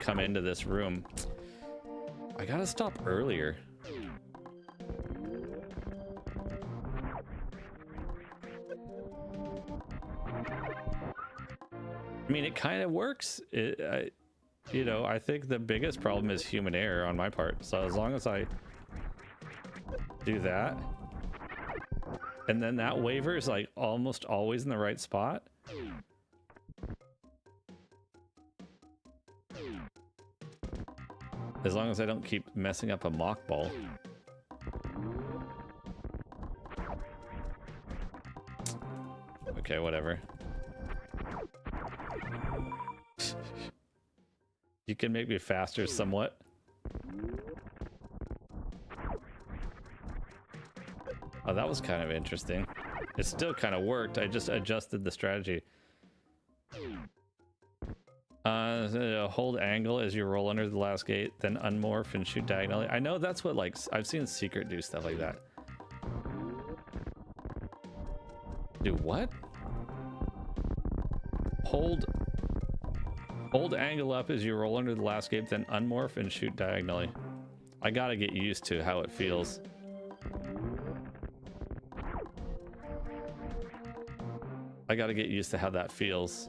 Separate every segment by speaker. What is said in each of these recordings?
Speaker 1: come into this room. I gotta stop earlier. I mean, it kind of works. You know, I think the biggest problem is human error on my part. So as long as I do that, and then that waver is like almost always in the right spot. As long as I don't keep messing up a mock ball. Okay, whatever. You can make me faster somewhat. Oh, that was kind of interesting. It still kind of worked. I just adjusted the strategy. Hold angle as you roll under the last gate, then unmorph and shoot diagonally. I know that's what, like, I've seen Secret do stuff like that. Do what? Hold angle up as you roll under the last gate, then unmorph and shoot diagonally. I gotta get used to how it feels. I gotta get used to how that feels.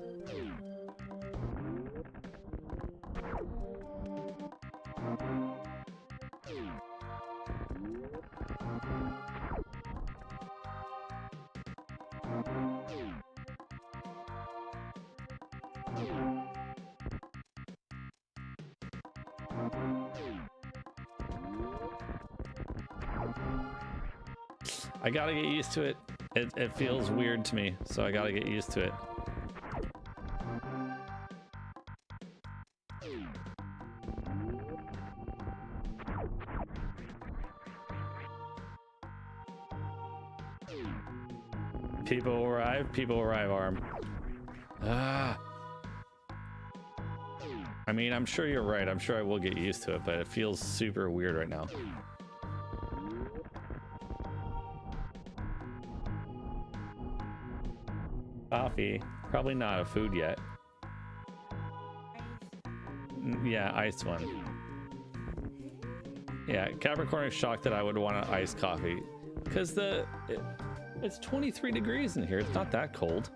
Speaker 1: I gotta get used to it. It feels weird to me, so I gotta get used to it. People arrive, arm. Ah. I mean, I'm sure you're right. I'm sure I will get used to it, but it feels super weird right now. Coffee. Probably not a food yet. Yeah, iced one. Yeah, Capricorn is shocked that I would want an iced coffee. Because it's 23 degrees in here. It's not that cold.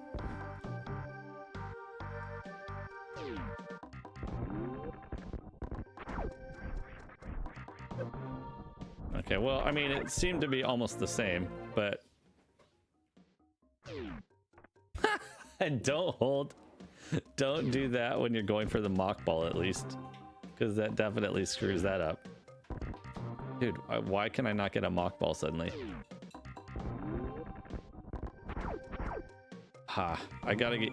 Speaker 1: Okay, well, I mean, it seemed to be almost the same, but... Don't do that when you're going for the mock ball, at least, because that definitely screws that up. Dude, why can I not get a mock ball suddenly? Ha, I gotta get...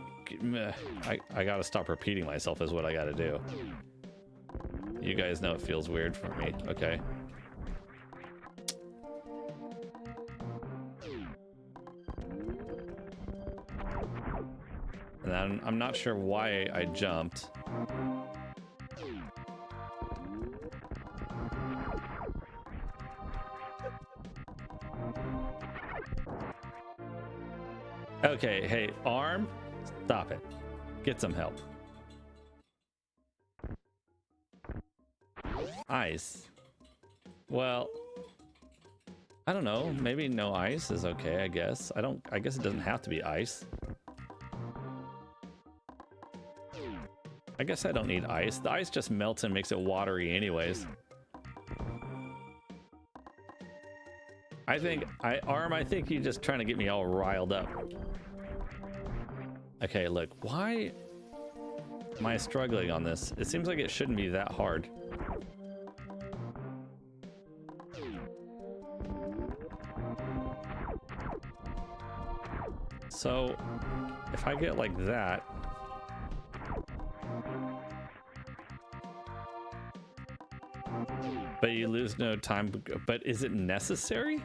Speaker 1: I gotta stop repeating myself is what I gotta do. You guys know it feels weird for me. Okay. And then I'm not sure why I jumped. Okay, hey, arm, stop it. Get some help. Ice. Well, I don't know. Maybe no ice is okay, I guess. I guess it doesn't have to be ice. I guess I don't need ice. The ice just melts and makes it watery anyways. I think, I think you're just trying to get me all riled up. Okay, look, why am I struggling on this? It seems like it shouldn't be that hard. So, if I get like that, but you lose no time, but is it necessary?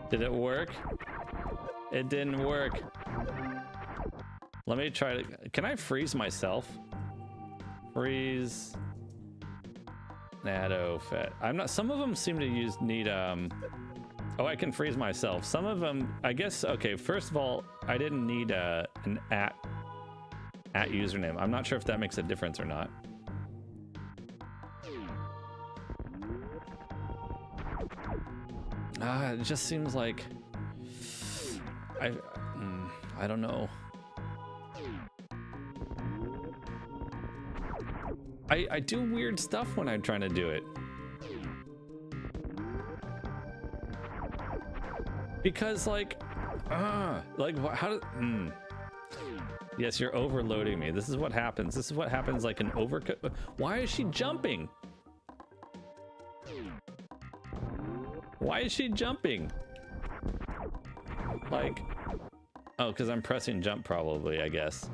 Speaker 1: Did it work? It didn't work. Let me try to, can I freeze myself? Freeze. Nado fet. I'm not, some of them seem to need Oh, I can freeze myself. Some of them, I guess, okay, first of all, I didn't need an at username. I'm not sure if that makes a difference or not. It just seems like I don't know. I do weird stuff when I'm trying to do it. Because like how do yes, you're overloading me. This is what happens. This is what happens like an overcut. Why is she jumping? Why is she jumping? Like, oh, because I'm pressing jump probably, I guess.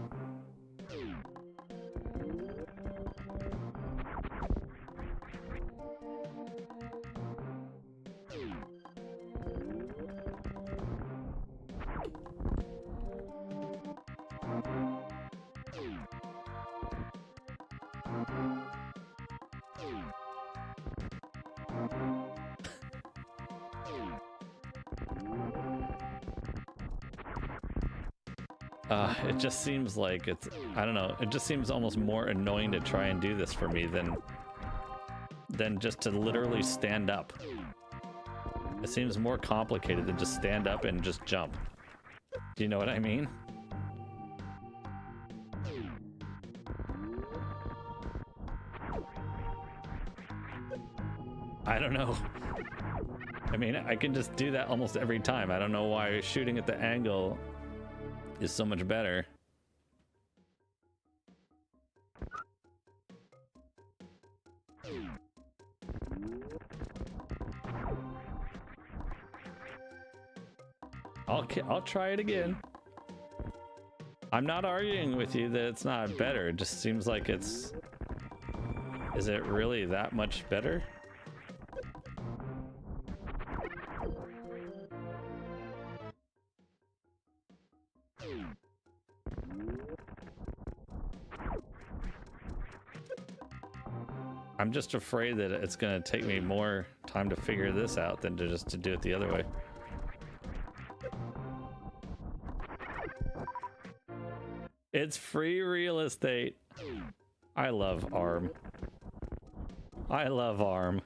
Speaker 1: It just seems like it's, I don't know, it just seems almost more annoying to try and do this for me than just to literally stand up. It seems more complicated than just stand up and just jump. Do you know what I mean? I don't know. I mean, I can just do that almost every time. I don't know why shooting at the angle is so much better. I'll try it again. I'm not arguing with you that it's not better. It just seems like it's... Is it really that much better? I'm just afraid that it's gonna take me more time to figure this out than to just to do it the other way. It's free real estate. I love ARM. I love ARM.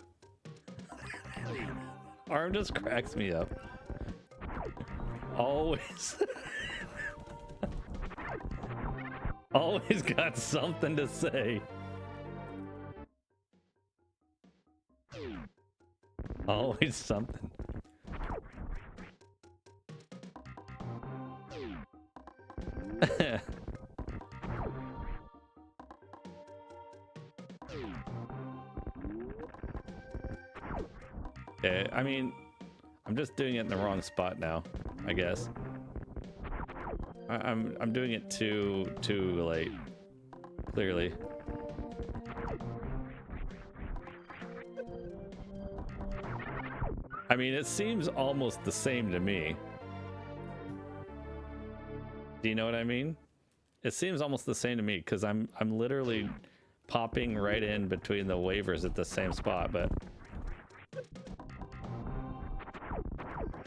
Speaker 1: ARM just cracks me up. Always. Always got something to say. Always something. Okay, I mean, I'm just doing it in the wrong spot now, I guess. I'm doing it too late, clearly. I mean, it seems almost the same to me. Do you know what I mean? It seems almost the same to me because I'm literally popping right in between the waivers at the same spot, but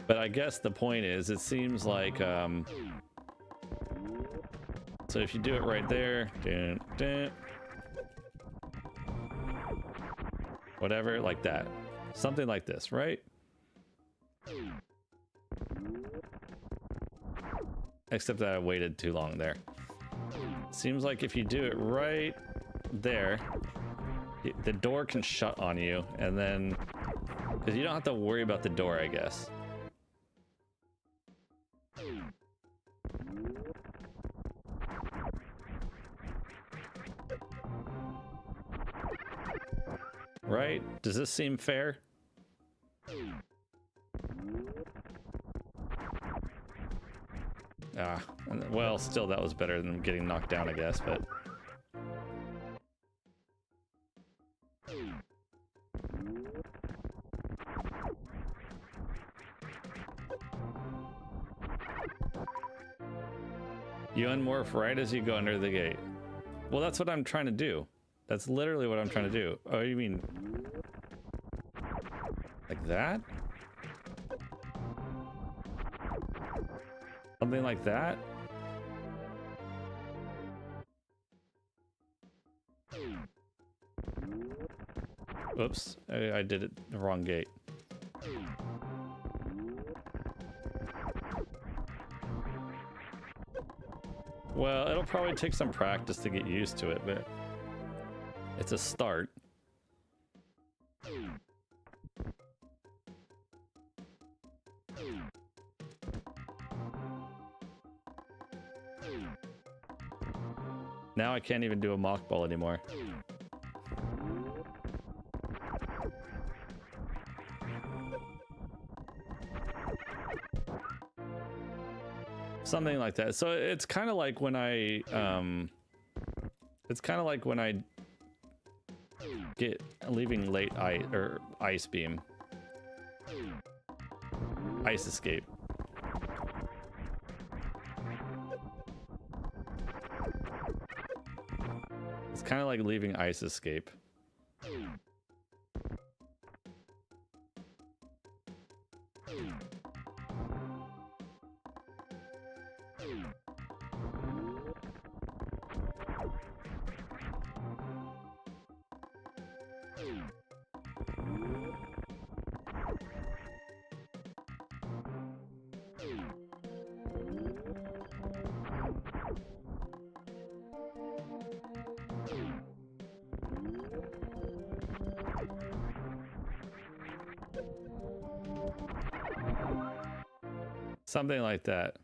Speaker 1: I guess the point is, it seems like so if you do it right there, dun, dun, whatever, like that, something like this, right? Except that I waited too long there. Seems like if you do it right there, the door can shut on you, and then because you don't have to worry about the door, I guess. Right? Does this seem fair? Well, still that was better than getting knocked down, I guess, but... You unmorph right as you go under the gate. Well, that's what I'm trying to do. That's literally what I'm trying to do. Oh, you mean... like that? Something like that. Oops, I did it the wrong gate. Well, it'll probably take some practice to get used to it, but it's a start. Now I can't even do a mock ball anymore. Something like that. So it's kind of like when I get leaving late ice beam, ice escape. It's kind of like leaving ice escape. Something like that.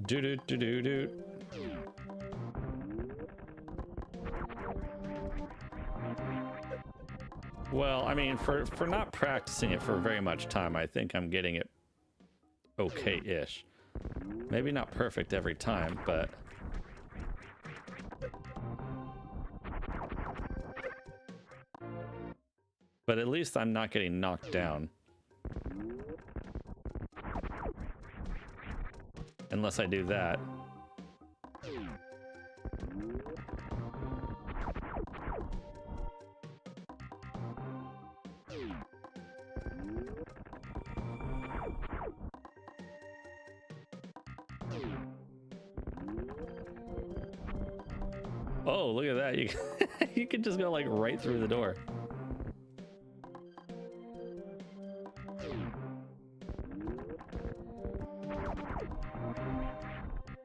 Speaker 1: Do. Well, I mean, for not practicing it for very much time, I think I'm getting it okay-ish. Maybe not perfect every time, but at least I'm not getting knocked down. Unless I do that. Oh, look at that. You can just go like right through the door.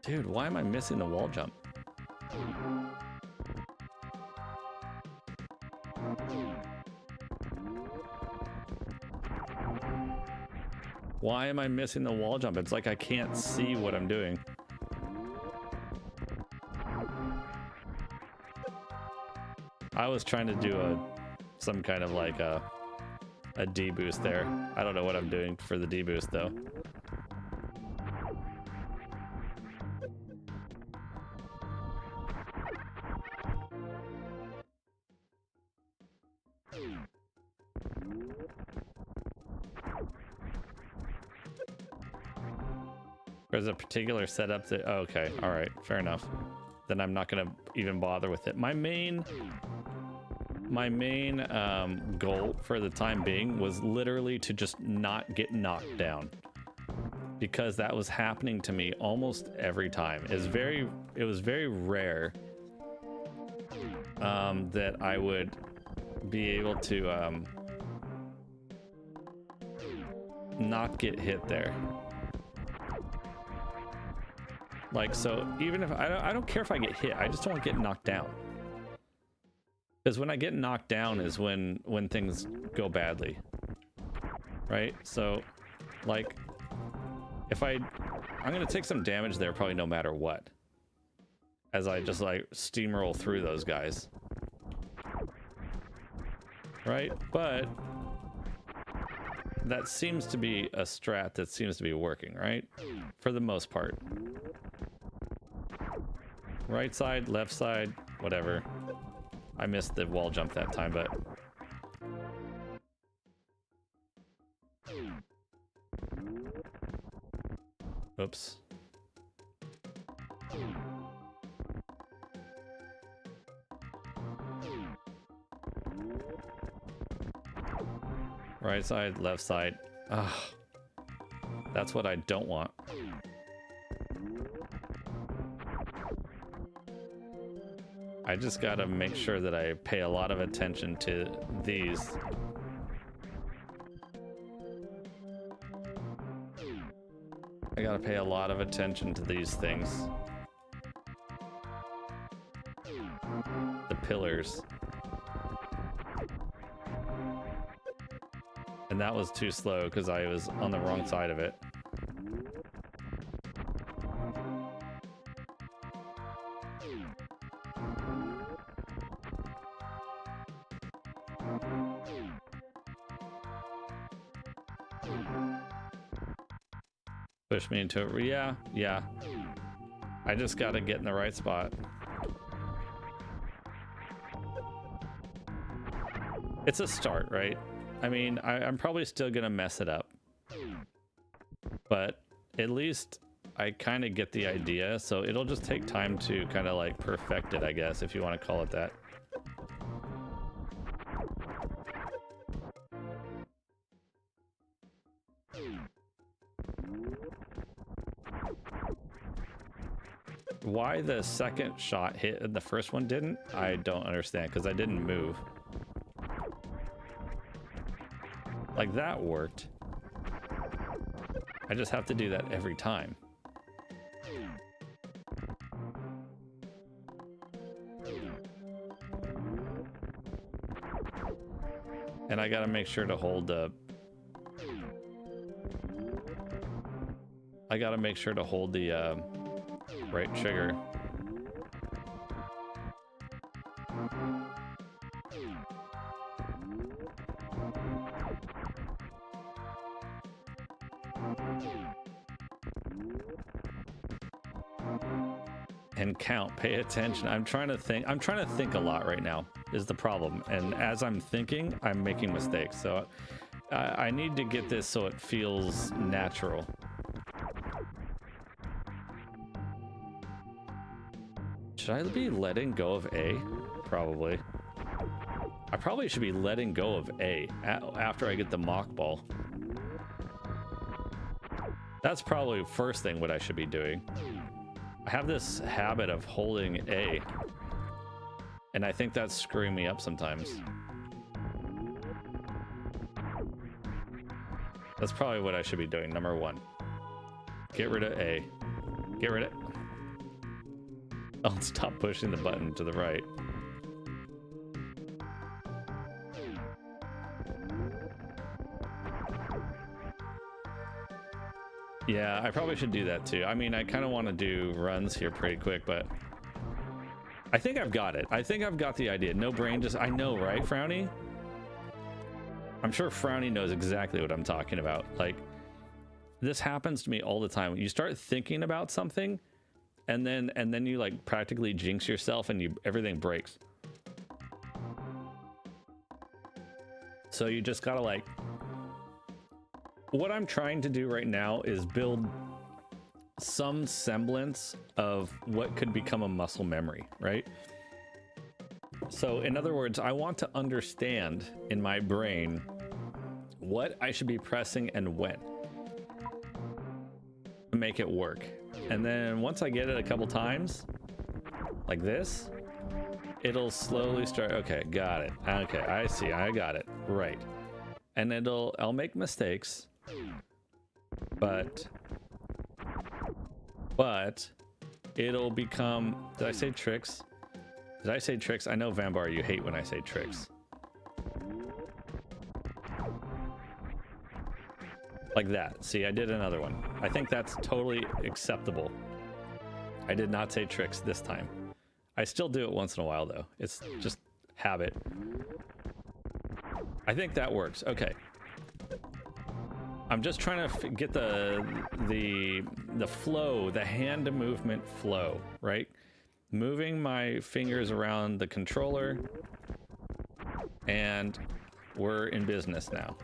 Speaker 1: Dude, why am I missing the wall jump? Why am I missing the wall jump? It's like I can't see what I'm doing. I was trying to do some kind of like a D boost there. I don't know what I'm doing for the D boost though. There's a particular setup that, oh, okay, all right, fair enough. Then I'm not gonna even bother with it. My main goal for the time being was literally to just not get knocked down, because that was happening to me almost every time. It was very rare that I would be able to not get hit there. Like, so even if I don't care if I get hit, I just don't want to get knocked down. Because when I get knocked down is when things go badly, right? So, like, if I'm gonna take some damage there probably no matter what, as I just like steamroll through those guys, right? But that seems to be a strat that seems to be working, right? For the most part. Right side, left side, whatever. I missed the wall jump that time, but... Oops. Right side, left side. Ugh. That's what I don't want. I just gotta make sure that I pay a lot of attention to these. I gotta pay a lot of attention to these things. The pillars. And that was too slow because I was on the wrong side of it. Push me into it. Yeah. I just gotta get in the right spot. It's a start, right? I mean, I'm probably still gonna mess it up. But at least I kind of get the idea, so it'll just take time to kind of like perfect it, I guess, if you want to call it that. Why the second shot hit and the first one didn't, I don't understand, because I didn't move. Like, that worked. I just have to do that every time. And I gotta make sure to hold the... I gotta make sure to hold the right trigger. And count, pay attention. I'm trying to think a lot right now is the problem. And as I'm thinking, I'm making mistakes. So I need to get this so it feels natural. Should I be letting go of A? Probably. I probably should be letting go of A after I get the mock ball. That's probably the first thing what I should be doing. I have this habit of holding A, and I think that's screwing me up sometimes. That's probably what I should be doing. Number one, get rid of A. Get rid of... Oh, stop pushing the button to the right. Yeah, I probably should do that too. I mean, I kind of want to do runs here pretty quick, but I think I've got it. I think I've got the idea. No brain, just... I know, right, Frowny? I'm sure Frowny knows exactly what I'm talking about. Like, this happens to me all the time. You start thinking about something, and then you like practically jinx yourself, and everything breaks. So you just gotta like... What I'm trying to do right now is build some semblance of what could become a muscle memory, right? So in other words, I want to understand in my brain what I should be pressing and when to make it work. And then once I get it a couple times, like this, it'll slowly start. Okay, got it. Okay, I see. I got it. Right. And I'll make mistakes, but it'll become... Did I say tricks? Did I say tricks? I know, Vambar, you hate when I say tricks. Like that. See, I did another one. I think that's totally acceptable. I did not say tricks this time. I still do it once in a while, though. It's just habit. I think that works. Okay. I'm just trying to get the flow, the hand movement flow, right? moving my fingers around the controller, and we're in business now.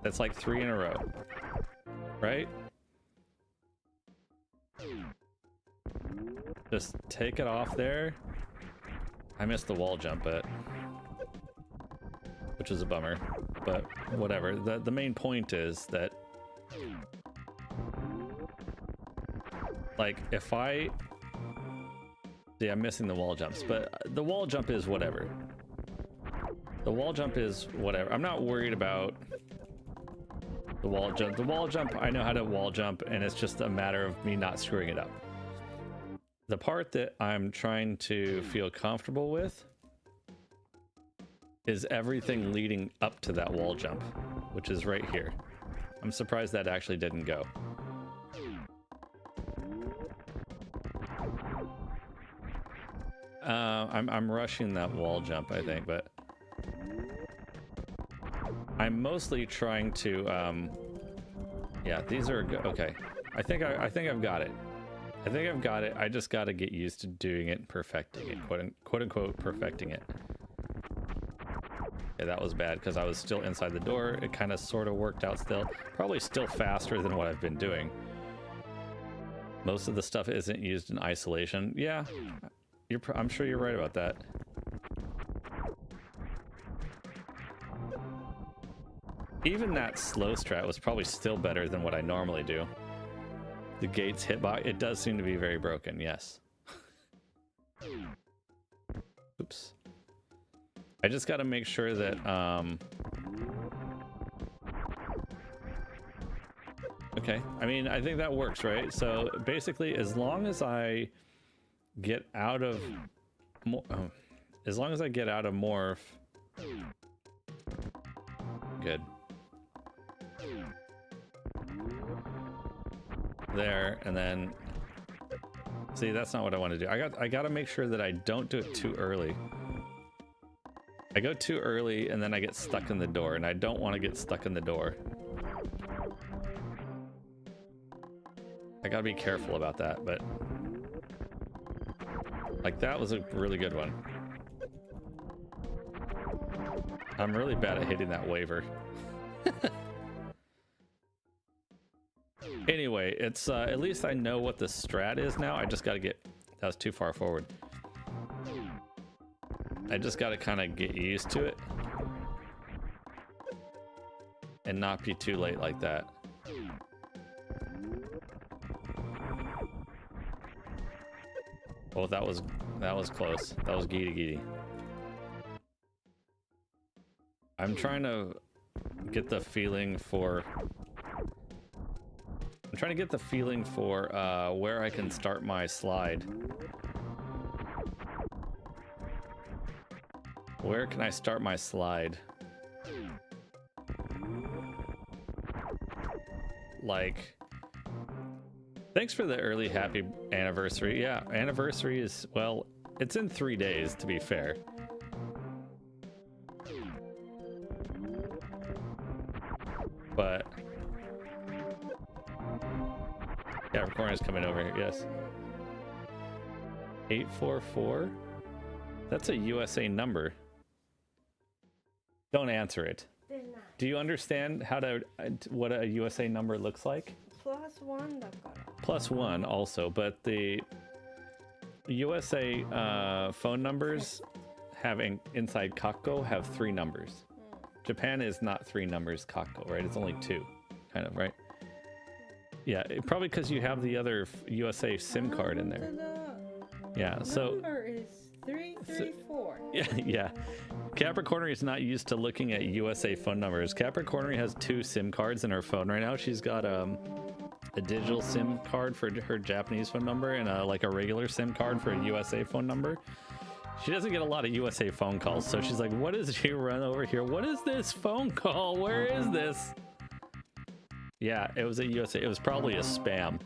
Speaker 1: That's like 3 in a row, right? Just take it off there. I missed the wall jump bit, which is a bummer, but whatever. The main point is that, like, if I... See, I'm missing the wall jumps, but the wall jump is whatever. The wall jump is whatever. I'm not worried about the wall jump. The wall jump, I know how to wall jump, and it's just a matter of me not screwing it up. The part that I'm trying to feel comfortable with is everything leading up to that wall jump, which is right here. I'm surprised that actually didn't go. I'm rushing that wall jump, I think, but I'm mostly trying to, yeah, these are good. Okay. I think I've got it. I think I've got it. I just got to get used to doing it and perfecting it, quote unquote, perfecting it. Yeah, that was bad because I was still inside the door. It kind of sort of worked out still. Probably still faster than what I've been doing. Most of the stuff isn't used in isolation. Yeah, I'm sure you're right about that. Even that slow strat was probably still better than what I normally do. The gates hitbox, it does seem to be very broken, yes. Oops. I just got to make sure that, okay, I mean, I think that works, right? So basically, as long as I get out of, as long as I get out of morph, good. There, and then see, that's not what I want to do. I got to make sure that I don't do it too early. I go too early and then I get stuck in the door, and I don't want to get stuck in the door. I got to be careful about that, but like that was a really good one. I'm really bad at hitting that waiver. Anyway, it's at least I know what the strat is now. I just got to get, that was too far forward. I just got to kind of get used to it and not be too late like that. Oh, that was close. That was geety. I'm trying to get the feeling for where I can start my slide. Where can I start my slide? Like, thanks for the early happy anniversary. Yeah, anniversary is, well, it's in 3 days, to be fair. But Capricorn is coming over here, yes. 844? That's a USA number. Don't answer it. Do you understand how to what a USA number looks like?
Speaker 2: +1 だから.
Speaker 1: +1 also, but the USA phone numbers having inside Kakko have 3 numbers. Japan is not 3 numbers Kakko, right? It's only 2, kind of, right? Yeah, probably because you have the other USA SIM card in there. Yeah, so
Speaker 2: number is 334.
Speaker 1: yeah. Capricorn is not used to looking at USA phone numbers. Capricorn has 2 SIM cards in her phone right now. She's got a digital SIM card for her Japanese phone number and like a regular SIM card for a USA phone number. She doesn't get a lot of USA phone calls, so she's like, what is she run over here? What is this phone call? Where is this? Yeah, it was a USA. It was probably a spam.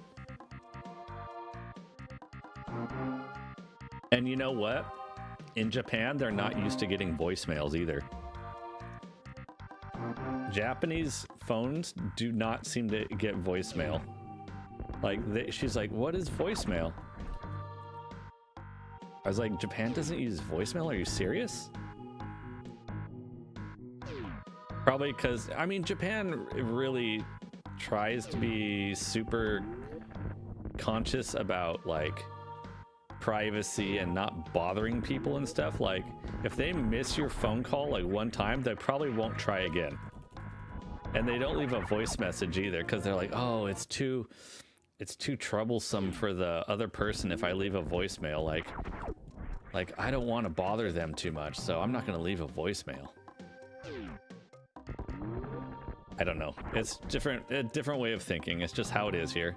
Speaker 1: And you know what? In Japan, they're not used to getting voicemails either. Japanese phones do not seem to get voicemail. Like, she's like, what is voicemail? I was like, Japan doesn't use voicemail? Are you serious? Probably because, I mean, Japan really tries to be super conscious about like privacy and not bothering people and stuff. Like if they miss your phone call like one time, they probably won't try again. And they don't leave a voice message either because they're like, oh, it's too troublesome for the other person if I leave a voicemail. Like I don't want to bother them too much, so I'm not going to leave a voicemail. I don't know. It's a different way of thinking. It's just how it is here.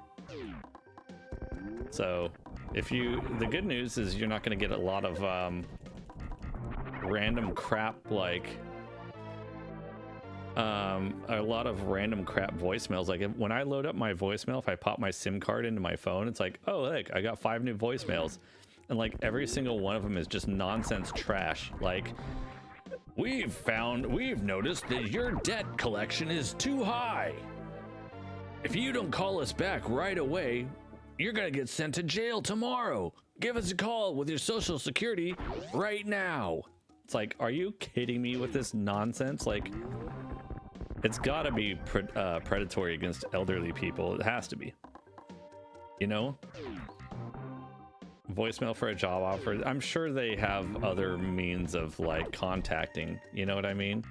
Speaker 1: So the good news is you're not going to get a lot of random crap like a lot of random crap voicemails. Like when I load up my voicemail, if I pop my SIM card into my phone, it's like, oh, look, I got 5 new voicemails. And like every single one of them is just nonsense trash. Like, we've noticed that your debt collection is too high. If you don't call us back right away, you're gonna get sent to jail tomorrow. Give us a call with your social security right now. It's like, are you kidding me with this nonsense? Like, it's gotta be predatory against elderly people. It has to be. You know? Voicemail for a job offer. I'm sure they have other means of like contacting, you know what I mean?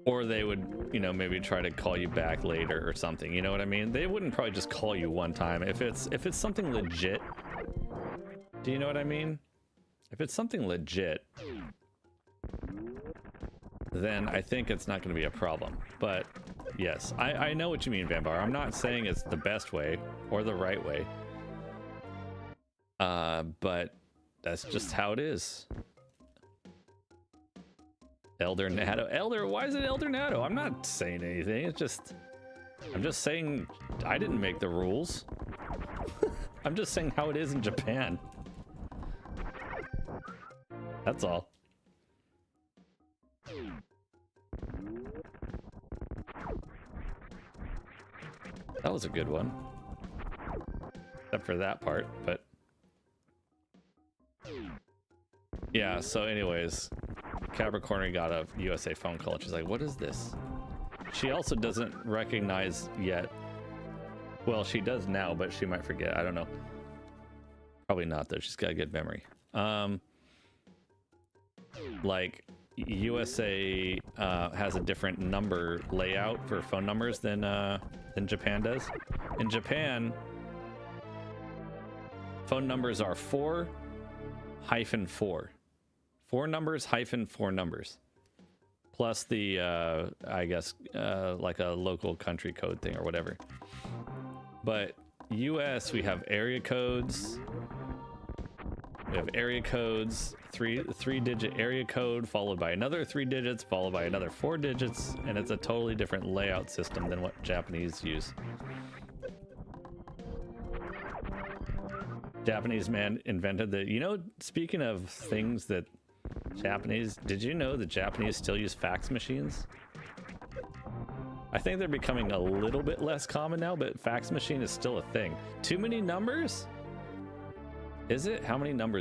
Speaker 1: Or they would, you know, maybe try to call you back later or something, you know what I mean? They wouldn't probably just call you one time. If it's something legit, do you know what I mean? If it's something legit, then I think it's not going to be a problem. But yes, I know what you mean, Vampire. I'm not saying it's the best way or the right way. But that's just how it is. Elder Natto. Elder, why is it Elder Natto? I'm not saying anything. It's just, I'm just saying I didn't make the rules. I'm just saying how it is in Japan. That's all. That was a good one. Except for that part, but yeah, so anyways, Capricorn got a USA phone call and she's like, what is this? She also doesn't recognize yet. Well, she does now, but she might forget. I don't know. Probably not though. She's got a good memory. Like USA has a different number layout for phone numbers than Japan does. In Japan, phone numbers are 4-4. 4 numbers hyphen 4 numbers. Plus the, I guess, like a local country code thing or whatever. But US, we have area codes. We have area codes, three-digit area code, followed by another 3 digits, followed by another 4 digits, and it's a totally different layout system than what Japanese use. Japanese man invented the, you know, speaking of things that Japanese, did you know that Japanese still use fax machines? I think they're becoming a little bit less common now, but fax machine is still a thing. Too many numbers? Is it? How many numbers?